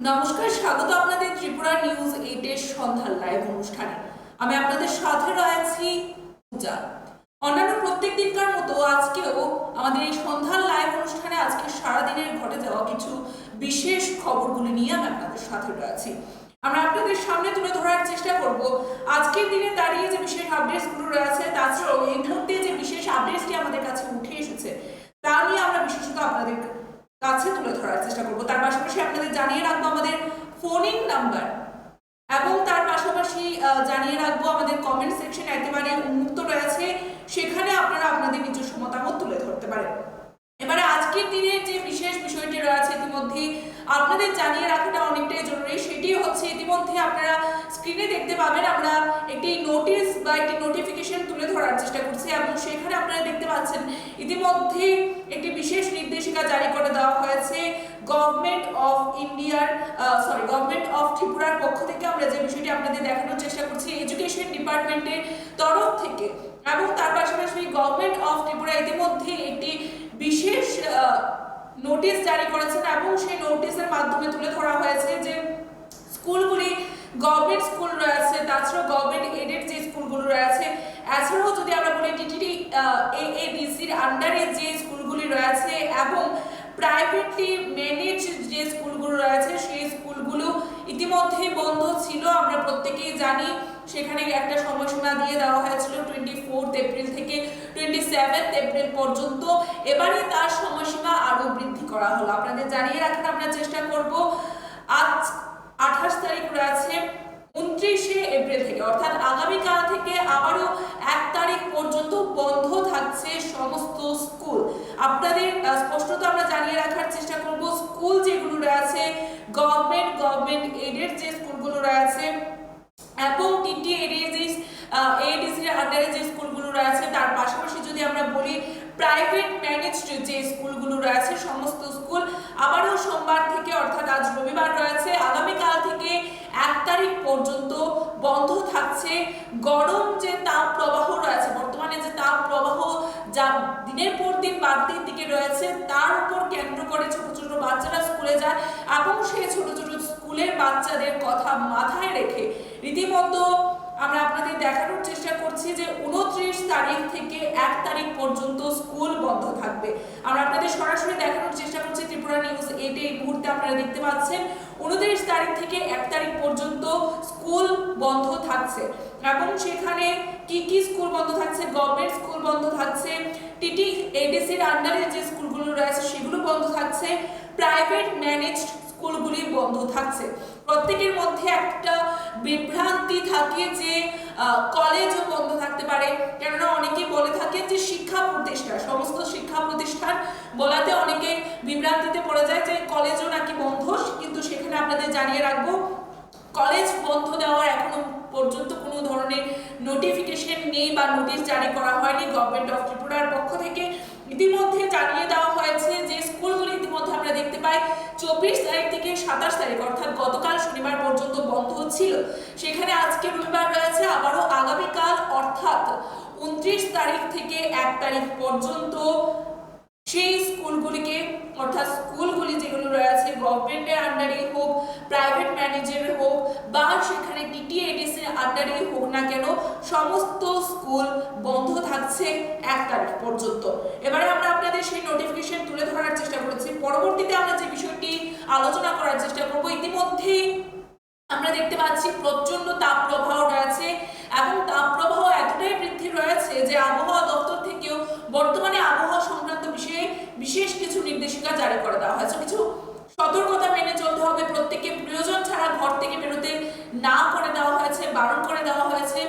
নমস্কার, স্বাগত আপনাদের ত্রিপুরা নিউজ 8 এর সন্ধ্যার লাইভ অনুষ্ঠানে। আমি আপনাদের সাথে রয়েছি পূজা। অন্যান্য প্রত্যেক দিনকার মতো আজকেও আমাদের এই সন্ধ্যার লাইভ অনুষ্ঠানে আজকে সারাদিনের ঘটে যাওয়া কিছু বিশেষ খবরগুলি নিয়ে আমি আপনাদের সাথে রয়েছি। আমরা আপনাদের সামনে তুলে ধরার চেষ্টা করব আজকের দিনে দাঁড়িয়ে যে বিশেষ আপডেটসগুলো রয়েছে, তাছাড়াও এই মুহূর্তে যে বিশেষ আপডেটসটি আমাদের কাছে উঠে এসেছে তা নিয়ে আমরা বিশেষত আপনাদের কাছে তুলে ধরার চেষ্টা করব। তার পাশাপাশি আপনাদের জানিয়ে রাখবো আমাদের ফোন ইন নাম্বার এবং তার পাশাপাশি জানিয়ে রাখবো আমাদের কমেন্ট সেকশন একেবারে উন্মুক্ত রয়েছে, সেখানে আপনারা আপনাদের নিজস্ব মতামত তুলে ধরতে পারেন। এবারে আজকের দিনে যে বিশেষ বিষয়টি রয়েছে ইতিমধ্যে আপনাদের জানিয়ে রাখাটা অনেকটাই জরুরি। সেটি হচ্ছে ইতিমধ্যে আপনারা স্ক্রিনে দেখতে পাবেন আমরা একটি নোটিশ বা একটি নোটিফিকেশন তুলে ধরার চেষ্টা করছি এবং সেখানে আপনারা দেখতে পাচ্ছেন ইতিমধ্যে একটি বিশেষ নির্দেশিকা জারি করে দেওয়া হয়েছে গভর্নমেন্ট অফ ত্রিপুরার পক্ষ থেকে। আমরা যে বিষয়টি আপনাদের দেখানোর চেষ্টা করছি এডুকেশন ডিপার্টমেন্টের তরফ থেকে, এবং তার পাশাপাশি গভর্নমেন্ট অফ ত্রিপুরা ইতিমধ্যে একটি বিশেষ নোটিশ জারি করেছেন এবং সেই নোটিশের মাধ্যমে তুলে ধরা হয়েছে যে স্কুলগুলি গভর্নমেন্ট স্কুল রয়েছে, তাছাড়াও গভর্নমেন্ট এডেড যে স্কুলগুলো রয়েছে, এছাড়াও যদি আমরা বলি টিটিডি এএডিসির আন্ডারে যে স্কুলগুলি রয়েছে এবং প্রাইভেটলি ম্যানেজ যে স্কুলগুলো রয়েছে সেই স্কুলগুলো ইতিমধ্যে বন্ধ ছিল। আমরা প্রত্যেকেই জানি সেখানে একটা সময়সীমা দিয়ে দেওয়া হয়েছিল 24 এপ্রিল থেকে 27 এপ্রিল পর্যন্ত। এবারে তার সময়সীমা আরো বৃদ্ধি করা হলো। আপনাদের জানিয়ে রাখার আমরা চেষ্টা করব আজ 28 তারিখ রয়েছে, 29 এপ্রিল থেকে অর্থাৎ আগামীকাল থেকে আবারও 1 তারিখ পর্যন্ত বন্ধ থাকছে সমস্ত স্কুল। আপনাদের স্পষ্টত আমরা জানিয়ে রাখার চেষ্টা করব স্কুল যেগুলো রয়েছে গভর্নমেন্ট এডেড যে স্কুলগুলো রয়েছে এবং টিটি এডিসির আন্ডারে যে স্কুলগুলো রয়েছে, তার পাশাপাশি যদি আমরা বলি প্রাইভেট ম্যানেজড যে স্কুলগুলো রয়েছে সমস্ত স্কুল আবারও সোমবার থেকে অর্থাৎ আজ রবিবার রয়েছে আগামীকাল থেকে 1 তারিখ পর্যন্ত বন্ধ থাকছে। গরম যে তাপ প্রবাহ রয়েছে, বর্তমানে যে তাপ প্রবাহ যা দিনের পর দিন বাড়তির দিকে রয়েছে, তার উপর কেন্দ্র করে ছোট ছোট বাচ্চারা স্কুলে যায় এবং সেই ছোট ছোট স্কুলের বাচ্চাদের কথা মাথায় রেখে রীতিমতো আমরা আপনাদের দেখানোর চেষ্টা করছি যে 29 তারিখ থেকে 1 তারিখ পর্যন্ত স্কুল বন্ধ থাকবে। আমরা আপনাদের সরাসরি দেখানোর চেষ্টা করছি ত্রিপুরা নিউজ 8 এই মুহূর্তে আপনারা দেখতে পাচ্ছেন 29 তারিখ থেকে 1 তারিখ পর্যন্ত স্কুল বন্ধ থাকছে এবং সেখানে কি কি স্কুল বন্ধ থাকছে, গভর্নমেন্ট স্কুল বন্ধ থাকছে, টিটি এডিসির আন্ডারে যে স্কুলগুলো রয়েছে সেগুলো বন্ধ থাকছে, প্রাইভেট ম্যানেজড স্কুলগুলি বন্ধ থাকছে। প্রত্যেকের মধ্যে একটা বিভ্রান্তি থাকে যে কলেজও বন্ধ থাকতে পারে, কেননা অনেকে বলে থাকে যে সমস্ত শিক্ষা প্রতিষ্ঠান বলাতে অনেকে বিভ্রান্তিতে পড়ে যায় যে কলেজও নাকি বন্ধ, কিন্তু সেখানে আপনাদের জানিয়ে রাখবো কলেজ বন্ধ দেওয়ার এখনো পর্যন্ত কোনো ধরনের নোটিফিকেশন নেই বা নোটিশ জারি করা হয়নি গভর্নমেন্ট অফ ত্রিপুরার পক্ষ থেকে। ইতিমধ্যে জানিয়ে দেওয়া হয়েছে যে স্কুলগুলি ইতিমধ্যে আমরা দেখতে পাই 24 তারিখ থেকে 27 তারিখ অর্থাৎ গতকাল শনিবার পর্যন্ত বন্ধ ছিল, সেখানে আজকে রবিবার রয়েছে আবারও আগামীকাল অর্থাৎ 29 তারিখ থেকে 1 তারিখ পর্যন্ত সেই স্কুলগুলিকে অর্থাৎ স্কুলগুলি যেগুলো রয়েছে গভর্নমেন্টের আন্ডারে হোক, প্রাইভেট ম্যানেজের হোক বা সেখানে টিটিএডিসির আন্ডারে হোক না কেন, সমস্ত স্কুল বন্ধ থাকছে 1 তারিখ পর্যন্ত। এবারে আমরা আপনাদের সেই নোটিফিকেশন তুলে ধরার চেষ্টা করেছি। পরবর্তীতে আমরা যে বিষয়টি আলোচনা করার চেষ্টা করব, ইতিমধ্যেই আমরা দেখতে পাচ্ছি প্রচন্ড তাপ প্রবাহ রয়েছে এবং তাপ প্রবাহ এতটাই বৃদ্ধি রয়েছে যে আবহাওয়া দপ্তর থেকেও বর্তমানে আবহাওয়া সংক্রান্ত বিষয়ে বিশেষ কিছু নির্দেশিকা জারি করে দেওয়া হয়েছে। কিছু সতর্কতা মেনে চলতে হবে, প্রত্যেককে প্রয়োজন ছাড়া ঘর থেকে বেরোতে না করে দেওয়া হয়েছে, বারণ করে দেওয়া হয়েছে।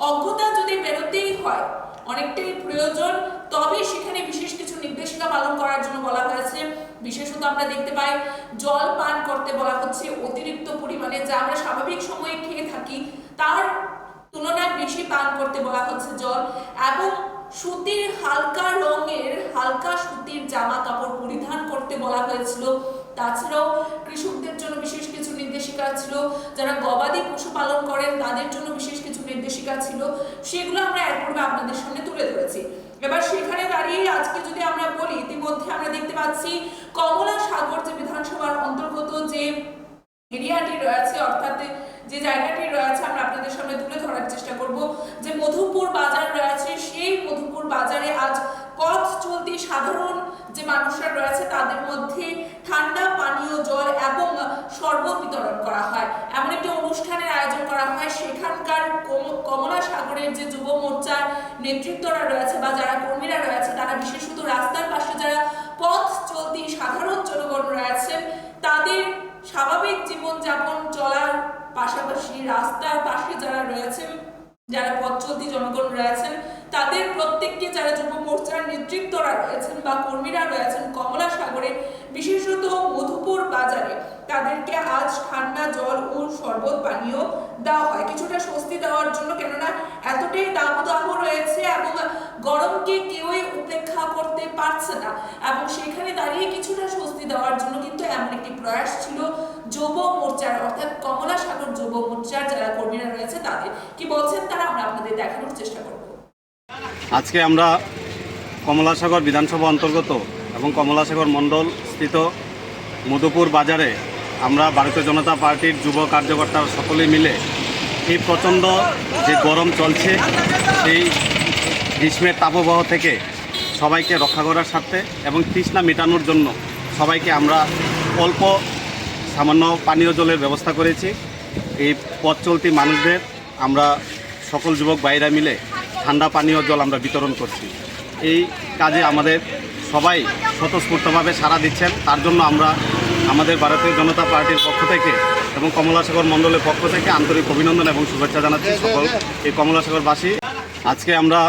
অজ্ঞতা যদি বেরোতেই হয় অনেকটাই প্রয়োজন, তবে সেখানে বিশেষ কিছু নির্দেশিকা পালন করার জন্য বলা হয়েছে। বিশেষত আমরা দেখতে পাই জল পান করতে বলা হচ্ছে অতিরিক্ত পরিমাণে, যা আমরা স্বাভাবিক সময়ে খেয়ে থাকি তার তুলনায় বেশি পান করতে বলা হচ্ছে জল, এবং সুতির হালকা সুতির জামা কাপড় পরিধান করতে বলা হয়েছিল। তাছাড়াও কৃষকদের জন্য বিশেষ কিছু নির্দেশিকা ছিল, যারা গবাদি পশু পালন করেন তাদের জন্য বিশেষ কিছু নির্দেশিকা ছিল, সেগুলো আমরা এক পর্বে আপনাদের সামনে তুলে ধরেছি। এবার সেখানে দাঁড়িয়ে আজকে যদি আমরা বলি, ইতিমধ্যে আমরা দেখতে পাচ্ছি কমলা সাগর যে বিধানসভার অন্তর্গত যে সামনে তুলে ধরার চেষ্টা করব যে মধুপুর বাজার রয়েছে, সেই মধুপুর বাজারে আজ পথ চলতি সাধারণ যে মানুষরা রয়েছে তাদের মধ্যে ঠান্ডা পানীয় জল এবং শরবত বিতরণ করা হয়। এমন একটি অনুষ্ঠানের আয়োজন করা হয়। সেখানকার কমলা সাগরের যে যুব মোর্চার নেতৃত্বরা রয়েছে বা যারা কর্মীরা রয়েছে, তারা বিশেষত রাস্তার পাশে যারা পথ চলতি সাধারণ জনগণ রয়েছেন তাদের স্বাভাবিক জীবনযাপন চলার পাশাপাশি রাস্তার পাশে যারা রয়েছেন, যারা পথ চলতি জনগণ রয়েছেন, তাদের প্রত্যেককে যারা যুব মোর্চার নেতৃত্বরা রয়েছেন বা কর্মীরা রয়েছেন কমলা সাগরে, বিশেষত মধুপুর বাজারে তাদেরকে আজ ঠান্ডা জল ও শরবত পানীয় দেওয়া হয় কিছুটা স্বস্তি দেওয়ার জন্য। কেননা এতটাই দাবদাহ রয়েছে এবং গরমকে কেউই উপেক্ষা করতে পারছে না, এবং সেখানে দাঁড়িয়ে কিছুটা স্বস্তি দেওয়ার জন্য কিন্তু এমন একটি প্রয়াস ছিল যুব মোর্চার, অর্থাৎ কমলা সাগর যুব মোর্চার যারা কর্মীরা রয়েছে তাদের। কি বলছেন তারা আমরা আপনাদের দেখানোর চেষ্টা করব। আজকে আমরা কমলাসাগর বিধানসভা অন্তর্গত এবং কমলাসাগর মণ্ডল স্থিত মধুপুর বাজারে আমরা ভারতীয় জনতা পার্টির যুব কার্যকর্তা সকলে মিলে এই প্রচণ্ড যে গরম চলছে সেই গ্রীষ্মের তাপপ্রবাহ থেকে সবাইকে রক্ষা করার স্বার্থে এবং তৃষ্ণা মেটানোর জন্য সবাইকে আমরা অল্প সামান্য পানীয় জলের ব্যবস্থা করেছি। এই পথ চলতি মানুষদের আমরা সকল যুবক ভাইরা মিলে ঠান্ডা পানীয় জল আমরা বিতরণ করছি। এই কাজে আমাদের সবাই স্বতঃস্ফূর্তভাবে সাড়া দিচ্ছেন। তার জন্য আমরা আমাদের ভারতীয় জনতা পার্টির পক্ষ থেকে এবং কমলাসাগর মণ্ডলের পক্ষ থেকে আন্তরিক অভিনন্দন এবং শুভেচ্ছা জানাচ্ছি সকল এই কমলাসাগরবাসী। আজকে আমরা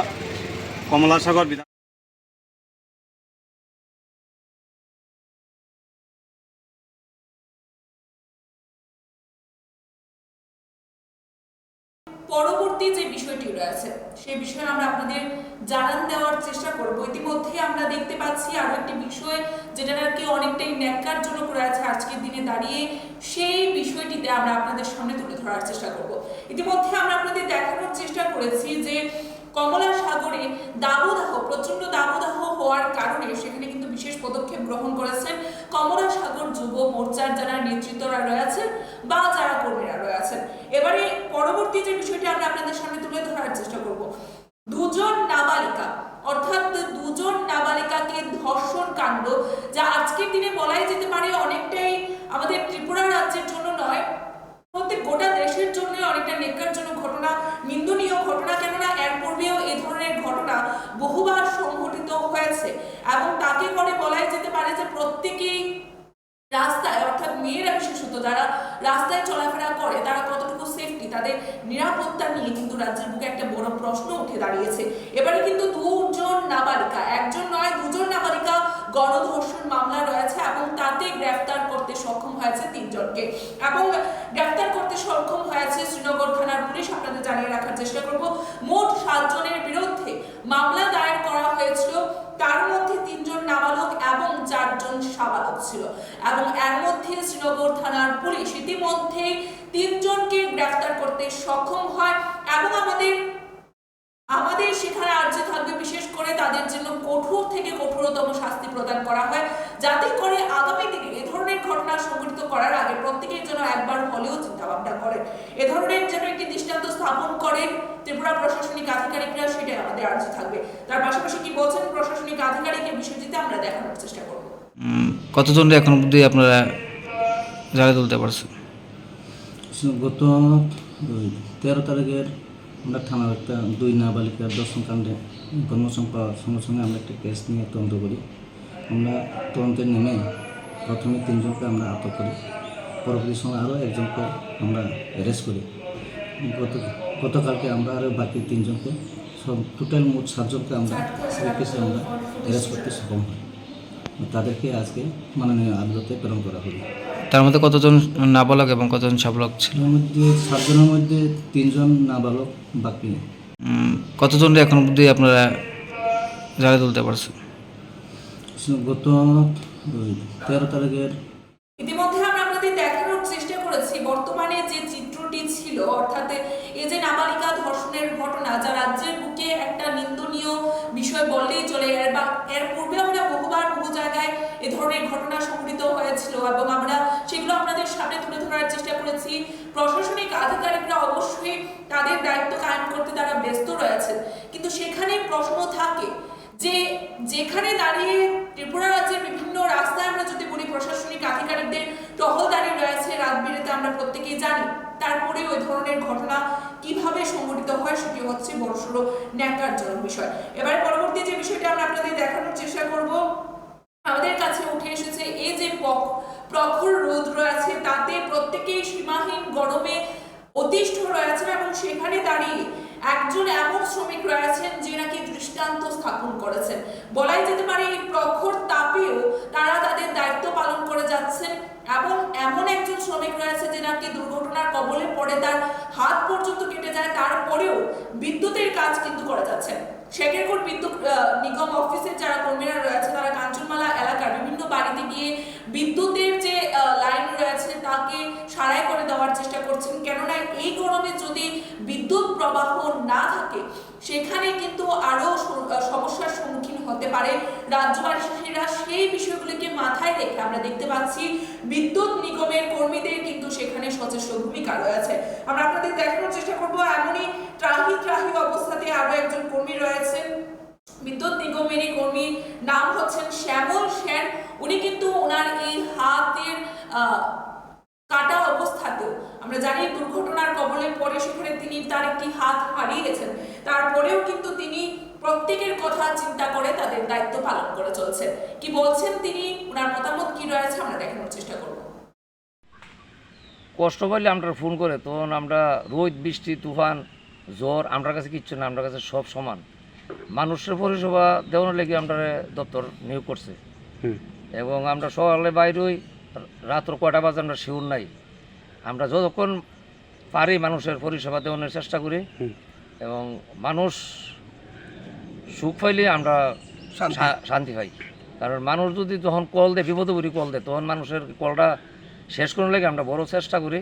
কমলাসাগর পরবর্তী যে বিষয়টি রয়েছে সেই বিষয়ে আমরা আপনাদের জানান দেওয়ার চেষ্টা করব। ইতিমধ্যে আমরা দেখতে পাচ্ছি আরো একটি বিষয় যেটা নাকি অনেকটাই ন্যাক্কারজনক রয়েছে আজকের দিনে দাঁড়িয়ে, সেই বিষয়টিতে আমরা আপনাদের সামনে তুলে ধরার চেষ্টা করব। ইতিমধ্যে আমরা আপনাদের দেখানোর চেষ্টা করেছি যে কমলা সাগরে দাবদাহ, প্রচন্ড দাবদাহ হওয়ার কারণে সেখানে কিন্তু বিশেষ পদক্ষেপ গ্রহণ করেছেন কমলা সাগর যুব মোর্চার যারা নেতৃত্বরা রয়েছেন বা যারা কর্মীরা রয়েছেন। এবারে পরবর্তী যে বিষয়টি আমরা আপনাদের সামনে তুলে ধরার চেষ্টা করব, দুজন নাবালিকা অর্থাৎ দুজন নাবালিকাকে ধর্ষণ কাণ্ড, যা আজকের দিনে বলাই যেতে পারে অনেকটাই আমাদের ত্রিপুরা রাজ্যের জন্য নয়, প্রত্যেক গোটা দেশের জন্য অনেকটা ন্যাক্কারজনক ঘটনা, নিন্দনীয় ঘটনা। কেননা এর পূর্বেও এই ধরনের ঘটনা বহুবার সংঘটিত হয়েছে এবং তাকে করে বলাই যেতে পারে যে প্রত্যেকেই রাস্তায়, অর্থাৎ মেয়েরা বিশেষত যারা রাস্তায় চলাফেরা করে তারা কতটুকু সেফটি, তাদের নিরাপত্তা নিয়ে কিন্তু রাজ্যের বুকে একটা বড় প্রশ্ন উঠে দাঁড়িয়েছে। এবারে কিন্তু দুজন নাবালিকা, একজন নয় দুজন নাবালিকা গণধর্ষণ মামলা রয়েছে এবং তাতে গ্রেফতার করতে সক্ষম হয়েছে 3 জনকে, এবং গ্রেফতার করতে সক্ষম হয়েছে শ্রীনগর থানার পুলিশ। আপনাদের জানিয়ে রাখার চেষ্টা করব মোট 7 জনের বিরুদ্ধে মামলা দায়ের করা হয়েছিল, তার মধ্যে 3 জন নাবালক এবং 4 জন সাবালক ছিল, এবং এর মধ্যে শ্রীনগর থানার পুলিশ ইতিমধ্যে 3 জনকে গ্রেফতার করতে সক্ষম হয় এবং আমাদের সেখানে আর্জি থাকবে বিশেষ করে তাদের জন্য কঠোর থেকে কঠোরতম শাস্তি প্রদান করা হয়, যাতে করে আগামী দিনে এ ধরনের ঘটনা সংঘটিত করার আগে প্রত্যেকের জন্য একবার হলেও চিন্তা ভাবনা করেন, এ ধরনের যেন একটি দৃষ্টান্ত স্থাপন করেন ত্রিপুরা প্রশাসনিক আধিকারিকরা, সেটাই আমাদের আর্জি থাকবে। তার পাশাপাশি কি বলছেন প্রশাসনিক আধিকারিকের বিষয়টিতে আমরা দেখানোর চেষ্টা করব। কতজন এখন অবধি আপনারা জায়গা তুলতে পারছেন? গত 13 তারিখের আমরা থানার একটা 2 নাবালিকার ধর্ষণ কাণ্ডে ইনফরমেশন পাওয়ার সঙ্গে সঙ্গে আমরা একটা কেস নিয়ে তদন্ত করি। আমরা তদন্তে নেমে প্রথমে 3 জনকে আমরা আটক করি, পরবর্তী সময় আরও একজনকে আমরা অ্যারেস্ট করি। গতকালকে আমরা আরও বাকি 3 জনকে, সব টোটাল মোট 7 জনকে আমরা সেই কেসে আমরা অ্যারেস্ট করতে সক্ষম হই। তাদেরকে আজকে মাননীয় আদালতে প্রেরণ করা হলো। তার মধ্যে কতজন নাবালক এবং কতজন সাবালক ছিল? এর মধ্যে 7 জনের মধ্যে 3 জন নাবালক, বাকি কতজন এখন অবধি আপনারা জায়গা তুলতে পারছেন? গত 13 তারিখের ইতিমধ্যে আমরা আপনাদের দেখানোর চেষ্টা করেছি বর্তমানে যে চিত্রটি ছিল, অর্থাৎ এই যে নাবালিকা ধর্ষণের ঘটনা, যা রাজ্যের বুকে একটা নিন্দনীয় বিষয় বললেই চলে। এর পূর্বে আমরা বহুবার বহু জায়গায় এ ধরনের ঘটনা সংঘটিত হয়েছিল এবং আমরা সেগুলো আপনাদের সামনে তুলে ধরার চেষ্টা করেছি। প্রশাসনিক আধিকারিকরা অবশ্যই তাদের দায়িত্ব কায়েম করতে তারা ব্যস্ত রয়েছেন, কিন্তু সেখানে প্রশ্ন থাকে যে যেখানে দাঁড়িয়ে ত্রিপুরা রাজ্যের বিভিন্ন রাস্তায় আমরা যদি বলি প্রশাসনিক আধিকারিকদের টহলদারি রয়েছে রাত বিরেতে, আমরা প্রত্যেকেই জানি, তারপরে ওই ধরনের ঘটনা কিভাবে সংঘটিত হয় সেটি হচ্ছে বড়সড় ন্যাক্কারজনক বিষয়। এবারে পরবর্তী যে বিষয়টা আমরা আপনাদের দেখানোর চেষ্টা করব, আমাদের কাছে উঠে এসেছে এই যে প্রখর রোদ রয়েছে, তাতে প্রত্যেকেই সীমাহীন গরমে অতিষ্ঠ রয়েছেন এবং সেখানে দাঁড়িয়ে একজন এমন শ্রমিক রয়েছেন যে নাকি দৃষ্টান্ত স্থাপন করেছেন। বলাই যেতে পারে এই প্রখর তাপেও তারা তাদের দায়িত্ব পালন করে যাচ্ছেন এবং এমন একজন শ্রমিক রয়েছে যে নাকি দুর্ঘটনার কবলে পড়ে তার হাত পর্যন্ত কেটে যায়, তারপরেও বিদ্যুতের কাজ কিন্তু করে যাচ্ছেন। শেখেরকোট বিদ্যুৎ নিগম অফিসের যারা কর্মীরা রয়েছে তারা কাঞ্চনমালা এলাকার বিভিন্ন বাড়িতে গিয়ে বিদ্যুতের যে লাইন রয়েছে তাকে সারাই করে দেওয়ার চেষ্টা করছেন, কেননা এই গরমে যদি বিদ্যুৎ প্রবাহ না থাকে সেখানে কিন্তু আরো সমস্যার সম্মুখীন হতে পারে রাজ্যবাসীরা। সেই বিষয়গুলিকে মাথায় রেখে আমরা দেখতে পাচ্ছি বিদ্যুৎ নিগমের কর্মীদের কিন্তু সেখানে সচেষ্ট ভূমিকা রয়েছে। আমরা আপনাদের দেখানোর চেষ্টা করব এমনই ত্রাহি অবস্থাতে আরো একজন কর্মী রয়েছেন, বিদ্যুৎ নিগমেরই কর্মী, নাম হচ্ছেন শ্যামল সেন। উনি কিন্তু ওনার এই হাতের কাটা অবস্থাতেও আমরা জানি দুর্ঘটনার কবলে পড়ে সেখানে তিনি তার একটি হাত হারিয়েছেন, তারপরেও কিন্তু তিনি প্রত্যেকের কথা চিন্তা করে তাদের দায়িত্ব পালন করে চলছেন। কি বলছেন তিনি, ওনার মতামত কি রয়েছে আমরা দেখানোর চেষ্টা করব। কষ্ট পাইলে আমরা ফোন করে, তখন আমরা রোদ বৃষ্টি তুফান জ্বর আমরা কাছে কিচ্ছু না, আমরা কাছে সব সমান। মানুষের পরিষেবা দেওয়ার লেগে আমরা দপ্তর নিয়োগ করছে এবং আমরা সকালে বাইরই রাত্র কয়টা বাজে আমরা শিওর নাই। আমরা যতক্ষণ পারি মানুষের পরিষেবা দেওয়ার চেষ্টা করি এবং মানুষ সুখ পাইলে আমরা শান্তি পাই। কারণ মানুষ যদি যখন কল দেয়, বিপদে পড়ি কল দেয়, তখন মানুষের কলটা শেষ করার লেগে আমরা বড় চেষ্টা করি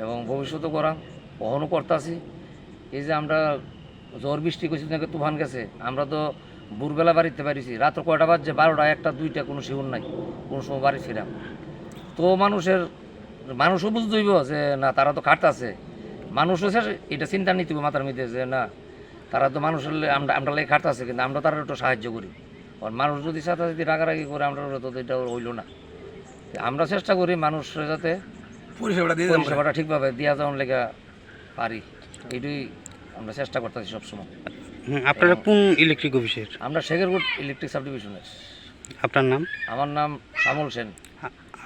এবং ভবিষ্যতে করা কখনও করতেছি। এই যে আমরা ঝড় বৃষ্টি করছি নাকি তুফান গেছে, আমরা তো ভোরবেলা বাড়িতে পারিছি, রাত্র কয়টা বাজছে 12টা 1টা 2টা কোনো শিউর নাই, কোনো সময় বাড়ি ফিরাম। তো মানুষও বুঝতে হইব যে না তারা তো খাটতেছে, মানুষও এটা চিন্তা নিতে হবে মাথার মধ্যে যে না তারা তো মানুষের আমরা লেগে খাটতেছে, কিন্তু আমরা তারা একটু সাহায্য করি। আর মানুষ যদি সাথে যদি রাগারাগি করে আমরা তো এটা হইল না। আমরা চেষ্টা করি মানুষের যাতে পরিষেবাটা ঠিকভাবে দেওয়া যাওয়ার লেগে পারি, এইটাই আমরা চেষ্টা করতেছি সবসময়। আপনারা কোন ইলেকট্রিক অফিসের? আমরা শেখেরকোট ইলেকট্রিক সাব ডিভিশনের। আপনার নাম? আমার নাম শ্যামল সেন।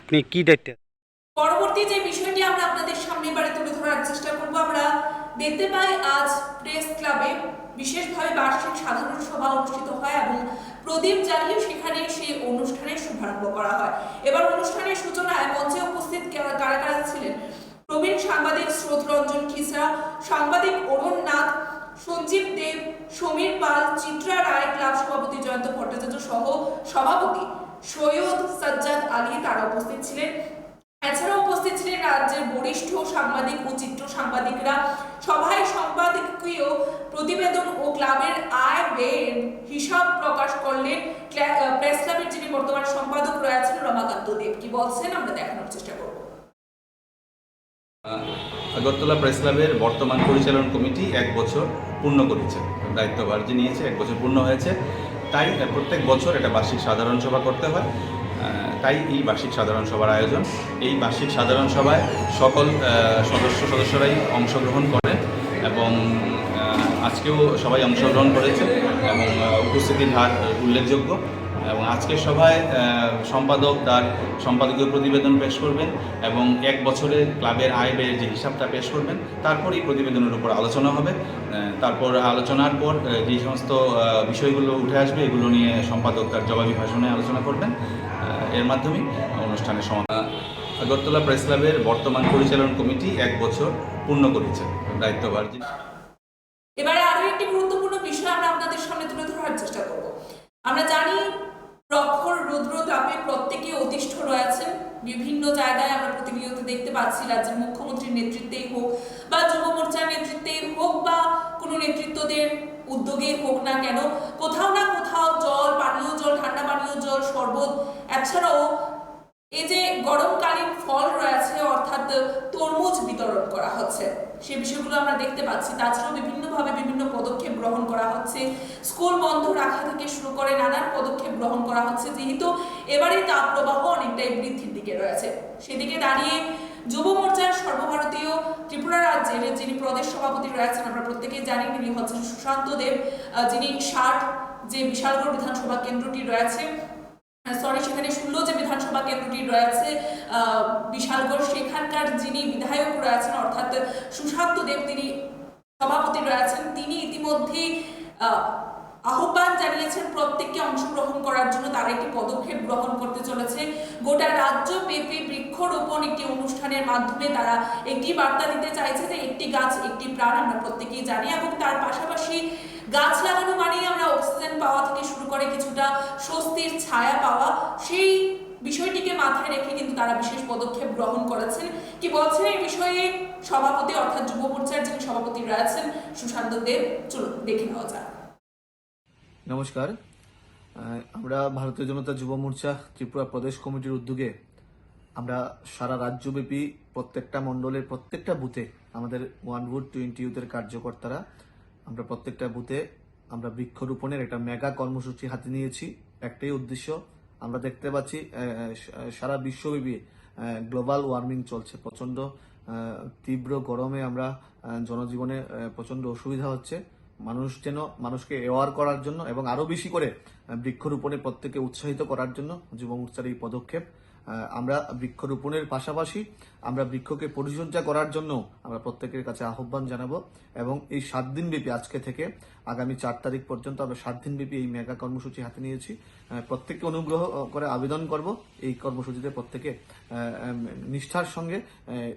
আপনি কি দায়িত্বে? পরবর্তী যে বিষয়টি আমরা আপনাদের সামনে এবারে তুলে ধরার চেষ্টা করব, আমরা দেখতে পাই আজ প্রেস ক্লাবে বিশেষভাবে বার্ষিক সাধারণ সভা অনুষ্ঠিত হয় এবং প্রদীপ জ্বালিয়ে সেখানে সেই অনুষ্ঠানের শুভারম্ভ করা হয়। এবার অনুষ্ঠানের সূচনায় মঞ্চে উপস্থিত কারা কারা ছিলেন, প্রবীণ সাংবাদিক স্রোতরঞ্জন খিসরা, সাংবাদিক অরুণ নাথ, সঞ্জীব দেব, সমীর পাল, চিত্রা রায়, ক্লাব সভাপতি জয়ন্ত ভট্টাচার্য সহ সভাপতি সৈয়দ সাজ্জাদ আলী তারা উপস্থিত ছিলেন। এছাড়াও উপস্থিত ছিলেন রাজ্যের বরিষ্ঠ সাংবাদিক ও চিত্র সাংবাদিকরা। সভায় সম্পাদকীয় প্রতিবেদন ও ক্লাবের আয় ব্যয়ের হিসাব প্রকাশ করলেন প্রেস ক্লাবের যিনি বর্তমান সম্পাদক রয়েছেন রমাকান্ত দেব। কি বলছেন আমরা দেখানোর চেষ্টা করব। আগরতলা প্রেস ক্লাবের বর্তমান পরিচালন কমিটি 1 বছর পূর্ণ করেছে, দায়িত্বভার যে নিয়েছে 1 বছর পূর্ণ হয়েছে, তাই প্রত্যেক বছর এটা বার্ষিক সাধারণ সভা করতে হয়। তাই এই বার্ষিক সাধারণ সভার আয়োজন। এই বার্ষিক সাধারণ সভায় সকল সদস্যরাই অংশগ্রহণ করেন এবং আজকেও সবাই অংশগ্রহণ করেছে এবং উপস্থিতির হার উল্লেখযোগ্য। এবং আজকের সভায় সম্পাদক তার সম্পাদকীয় প্রতিবেদন পেশ করবেন এবং 1 বছরের ক্লাবের আয় ব্যয়ের যে হিসাবটা পেশ করবেন, তারপরেই প্রতিবেদনের উপর আলোচনা হবে। তারপর আলোচনার পর যে সমস্ত বিষয়গুলো উঠে আসবে এগুলো নিয়ে সম্পাদক তার জবাবি ভাষণে আলোচনা করবেন। এর মাধ্যমে অনুষ্ঠানের সমাপ্তি। আগরতলা প্রেস ক্লাবের বর্তমান পরিচালন কমিটি 1 বছর পূর্ণ করেছে, দায়িত্বভার। এবারে আরো একটি গুরুত্বপূর্ণ বিষয় আমরা আপনাদের সামনে তুলে ধরার চেষ্টা করব। আমরা জানি প্রখর রৌদ্র তাপে প্রত্যেকে অতিষ্ঠ রয়েছেন। বিভিন্ন জায়গায় আমরা প্রতিনিয়ত দেখতে পাচ্ছি রাজ্যের মুখ্যমন্ত্রীর নেতৃত্বেই হোক বা যুব মোর্চার নেতৃত্বেই হোক বা কোনো নেতৃত্বদের উদ্যোগে হোক না কেন, কোথাও না কোথাও জল, পানীয় জল, ঠান্ডা পানীয় জল, শরবত, এছাড়াও এই যে গরমকালীন ফল রয়েছে অর্থাৎ তরমুজ বিতরণ করা হচ্ছে। সেই বিষয়গুলো আমরা দেখতে পাচ্ছি। তাছাড়াও বিভিন্নভাবে বিভিন্ন পদক্ষেপ গ্রহণ করা হচ্ছে, স্কুল বন্ধ রাখা থেকে শুরু করে নানান পদক্ষেপ গ্রহণ করা হচ্ছে, যেহেতু এবারে তাপপ্রবাহ অনেকটাই বৃদ্ধির দিকে রয়েছে। সেদিকে দাঁড়িয়ে যুব মোর্চার সর্বভারতীয় ত্রিপুরা রাজ্যের যিনি প্রদেশ সভাপতি রয়েছেন, আমরা প্রত্যেকেই জানি তিনি হচ্ছেন সুশান্ত দেব, যিনি 60 যে বিশালগড় বিধানসভা কেন্দ্রটি রয়েছে, সেখানে 16 যে বিধানসভা কেন্দ্রটি রয়েছে বিশালগড়, সেখানকার যিনি বিধায়ক রয়েছেন অর্থাৎ সুশান্ত দেব, তিনি সভাপতি রয়েছেন। তিনি ইতিমধ্যেই আহ্বান জানিয়েছেন প্রত্যেককে অংশগ্রহণ করার জন্য। তারা একটি পদক্ষেপ গ্রহণ করতে চলেছে, গোটা রাজ্যব্যাপী বৃক্ষরোপণ একটি অনুষ্ঠানের মাধ্যমে তারা একটি বার্তা দিতে চাইছে যে একটি গাছ একটি প্রাণ, আমরা প্রত্যেকেই জানি। এবং তার পাশাপাশি গাছ লাগানো মানেই আমরা অক্সিজেন পাওয়া থেকে শুরু করে কিছুটা স্বস্তির ছায়া পাওয়া, সেই বিষয়টিকে মাথায় রেখে কিন্তু তারা বিশেষ পদক্ষেপ গ্রহণ করেছেন। কি বলছেন এই বিষয়ে সভাপতি অর্থাৎ যুব মোর্চার যিনি সভাপতি রয়েছেন সুশান্ত দেব, চলুন দেখে নেওয়া যাক। নমস্কার, আমরা ভারতীয় জনতা যুব মোর্চা ত্রিপুরা প্রদেশ কমিটির উদ্যোগে আমরা সারা রাজ্যব্যাপী প্রত্যেকটা মণ্ডলের প্রত্যেকটা বুথে আমাদের 1 Vote 20 ইউথের কার্যকর্তারা আমরা প্রত্যেকটা বুথে আমরা বৃক্ষরোপণের একটা মেগা কর্মসূচি হাতে নিয়েছি। একটাই উদ্দেশ্য, আমরা দেখতে পাচ্ছি সারা বিশ্বব্যাপী গ্লোবাল ওয়ার্মিং চলছে, প্রচণ্ড তীব্র গরমে আমরা জনজীবনে প্রচণ্ড অসুবিধা হচ্ছে। মানুষকে অ্যাওয়ার করার জন্য এবং আরো বেশি করে বৃক্ষরোপণে প্রত্যেককে উৎসাহিত করার জন্য যুব মোর্চার এই পদক্ষেপ। আমরা বৃক্ষরোপণের পাশাপাশি আমরা বৃক্ষকে পরিচর্যা করার জন্য আমরা প্রত্যেকের কাছে আহ্বান জানাবো এবং এই 7 দিন ব্যাপী আজকে থেকে আগামী 4 তারিখ পর্যন্ত আমরা 7 দিন ব্যাপী এই মেগা কর্মসূচি হাতে নিয়েছি। প্রত্যেককে অনুগ্রহ করে আবেদন করব এই কর্মসূচিতে প্রত্যেকে নিষ্ঠার সঙ্গে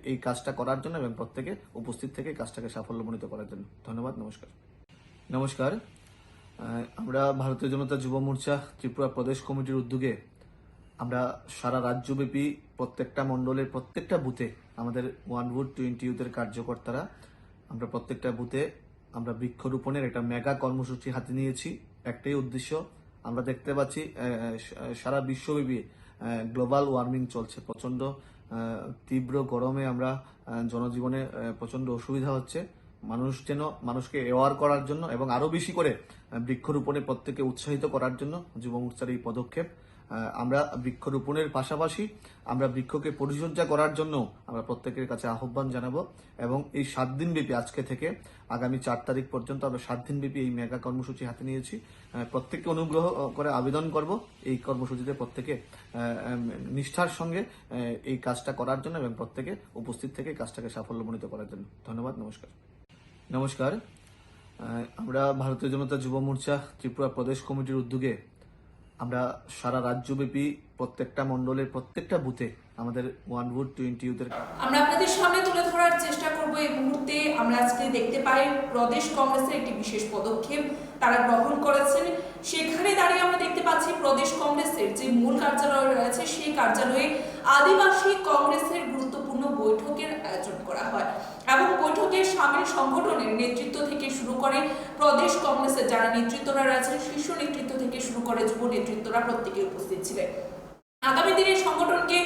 এই কাজটা করার জন্য এবং প্রত্যেকে উপস্থিত থেকে কাজটাকে সাফল্যমণ্ডিত করার জন্য। ধন্যবাদ। নমস্কার, আমরা ভারতীয় জনতা যুব মোর্চা ত্রিপুরা প্রদেশ কমিটির উদ্যোগে আমরা সারা রাজ্যব্যাপী প্রত্যেকটা মণ্ডলের প্রত্যেকটা বুথে আমাদের 1 Vote 20 ইউথের কার্যকর্তারা আমরা প্রত্যেকটা বুথে আমরা বৃক্ষরোপণের একটা মেগা কর্মসূচি হাতে নিয়েছি। একটাই উদ্দেশ্য, আমরা দেখতে পাচ্ছি সারা বিশ্বব্যাপী গ্লোবাল ওয়ার্মিং চলছে, প্রচণ্ড তীব্র গরমে আমরা জনজীবনে প্রচণ্ড অসুবিধা হচ্ছে। মানুষকে অ্যাওয়ার করার জন্য এবং আরো বেশি করে বৃক্ষরোপণে প্রত্যেককে উৎসাহিত করার জন্য যুব মোর্চার এই পদক্ষেপ। আমরা বৃক্ষরোপণের পাশাপাশি আমরা বৃক্ষকে পরিচর্যা করার জন্য আমরা প্রত্যেকের কাছে আহ্বান জানাবো এবং এই 7 দিন ব্যাপী আজকে থেকে আগামী 4 তারিখ পর্যন্ত আমরা 7 দিন ব্যাপী এই মেগা কর্মসূচি হাতে নিয়েছি। প্রত্যেককে অনুগ্রহ করে আবেদন করব এই কর্মসূচিতে প্রত্যেকে নিষ্ঠার সঙ্গে এই কাজটা করার জন্য এবং প্রত্যেকে উপস্থিত থেকে কাজটাকে সাফল্যমণ্ডিত করার জন্য। ধন্যবাদ। নমস্কার, আমরা ভারতীয় জনতা যুব মোর্চা ত্রিপুরা প্রদেশ কমিটির উদ্যোগে আমরা সারা রাজ্যব্যাপী প্রত্যেকটা মণ্ডলের প্রত্যেকটা বুথে আমাদের 1 Vote 20 ইউথের আমরা আপনাদের সামনে তুলে ধরার চেষ্টা করব। এই মুহূর্তে আমরা আজকে দেখতে পাই প্রদেশ কংগ্রেসের একটি বিশেষ পদক্ষেপ তারা গ্রহণ করেছেন। সেখানে দাঁড়িয়ে আমরা দেখতে পাচ্ছি প্রদেশ কংগ্রেসের যে মূল কার্যালয় রয়েছে সেই কার্যালয়ে আদিবাসী কংগ্রেসের গুরুত্বপূর্ণ বৈঠকের আয়োজন করা হয় এবং বৈঠকে সামিল সংগঠনের নেতৃত্ব থেকে শুরু করে প্রদেশ কংগ্রেসের যারা নেতৃত্বরা রয়েছেন, শীর্ষ নেতৃত্ব থেকে শুরু করে যুব নেতৃত্বরা প্রত্যেকে উপস্থিত ছিলেন। আগামী দিনে সংগঠনকে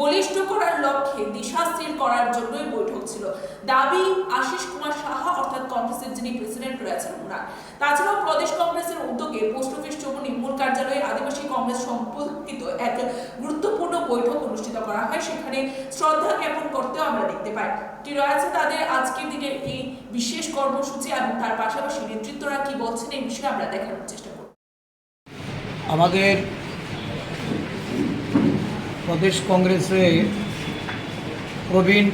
বলিষ্ঠ করার লক্ষ্যে দিশাস্থির করার জন্যই বৈঠক ছিল। দাবি আশিস কুমার সাহা অর্থাৎ কংগ্রেসের যিনি প্রেসিডেন্ট রয়েছেন ওনার। তাছাড়াও প্রদেশ কংগ্রেসের উদ্যোগে পোস্ট অফিস চৌমুহনী মূল কার্যালয়ে আদিবাসী কংগ্রেস সম্পর্কিত এক গুরুত্বপূর্ণ বৈঠক অনুষ্ঠিত করা হয়। সেখানে শ্রদ্ধা জ্ঞাপন করতেও আমরা দেখতে পাই। কি রয়েছে তাদের আজকের দিনের এই বিশেষ কর্মসূচি এবং তার পাশাপাশি নেতৃত্বরা কি বলছেন এই বিষয়ে আমরা দেখানোর চেষ্টা করব। আমাদের প্রদেশ কংগ্রেসে প্রবীণ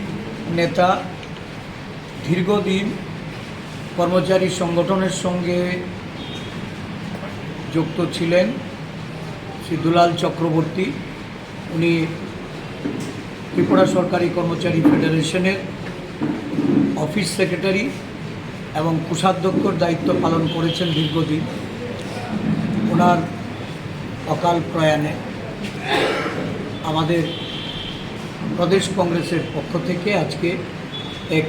নেতা, দীর্ঘদিন কর্মচারী সংগঠনের সঙ্গে যুক্ত ছিলেন শ্রী দুলাল চক্রবর্তী। উনি ত্রিপুরা সরকারি কর্মচারী ফেডারেশনের অফিস সেক্রেটারি এবং কোষাধ্যক্ষর দায়িত্ব পালন করেছেন দীর্ঘদিন। ওনার অকাল প্রয়াণে আমাদের প্রদেশ কংগ্রেসের পক্ষ থেকে আজকে এক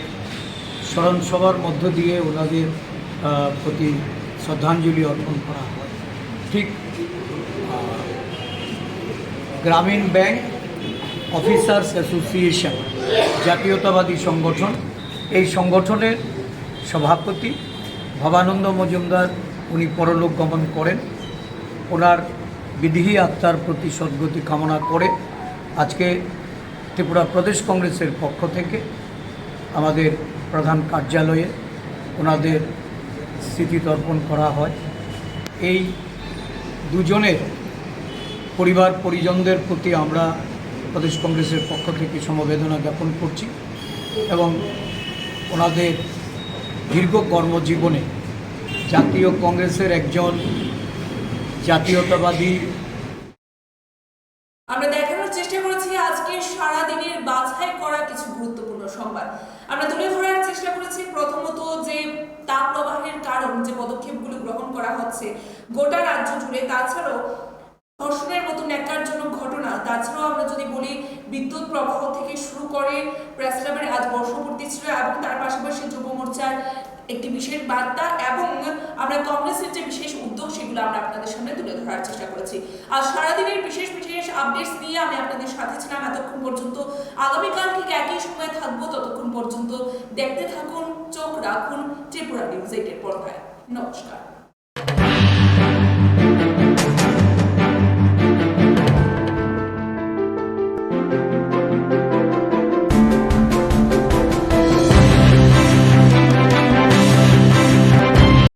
স্মরণ সভার মধ্য দিয়ে ওনাদের প্রতি শ্রদ্ধাঞ্জলি অর্পণ করা হয়। ঠিক গ্রামীণ ব্যাংক অফিসার্স অ্যাসোসিয়েশন জাতীয়তাবাদী সংগঠন এই সংগঠনের সভাপতি ভবানন্দ মজুমদার উনি পরলোক গমন করেন। ওনার বিদেহী আত্মার প্রতি সদ্গতি কামনা করে আজকে ত্রিপুরা প্রদেশ কংগ্রেসের পক্ষ থেকে আমাদের প্রধান কার্যালয়ে ওনাদের স্মৃতি তর্পণ করা হয়। এই দুজনের পরিবার পরিজনদের প্রতি আমরা প্রদেশ কংগ্রেসের পক্ষ থেকে সমবেদনা জ্ঞাপন করছি এবং ওনাদের দীর্ঘ কর্মজীবনে জাতীয় কংগ্রেসের একজন জাতীয়তাবাদী। আমরা দেখানোর চেষ্টা করেছি আজকে সারাদিনের বাছাই করা কিছু গুরুত্বপূর্ণ সংবাদ। আমরা তুলে ধরার চেষ্টা করেছি প্রথমত যে তাপ প্রবাহের কারণ যে পদক্ষেপগুলো গ্রহণ করা হচ্ছে গোটা রাজ্য জুড়ে, তাছাড়াও ধর্ষণের মতো ন্যাক্কারজনক ঘটনা, তাছাড়াও আমরা যদি বলি বিদ্যুৎ প্রবাহ থেকে শুরু করে প্রেস ক্লাবের আজ বর্ষপূর্তি ছিল এবং তার পাশাপাশি যুব মোর্চার একটি বিশেষ বার্তা এবং আমরা কংগ্রেসের যে বিশেষ উদ্যোগ সেগুলো আমরা আপনাদের সামনে তুলে ধরার চেষ্টা করেছি। আর সারাদিনের বিশেষ বিশেষ আপডেটস নিয়ে আমি আপনাদের সাথে ছিলাম এতক্ষণ পর্যন্ত। আগামীকাল ঠিক একই সময় থাকবো, ততক্ষণ পর্যন্ত দেখতে থাকুন, চোখ রাখুন ত্রিপুরা নিউজ 8 এর পর্দায়। নমস্কার।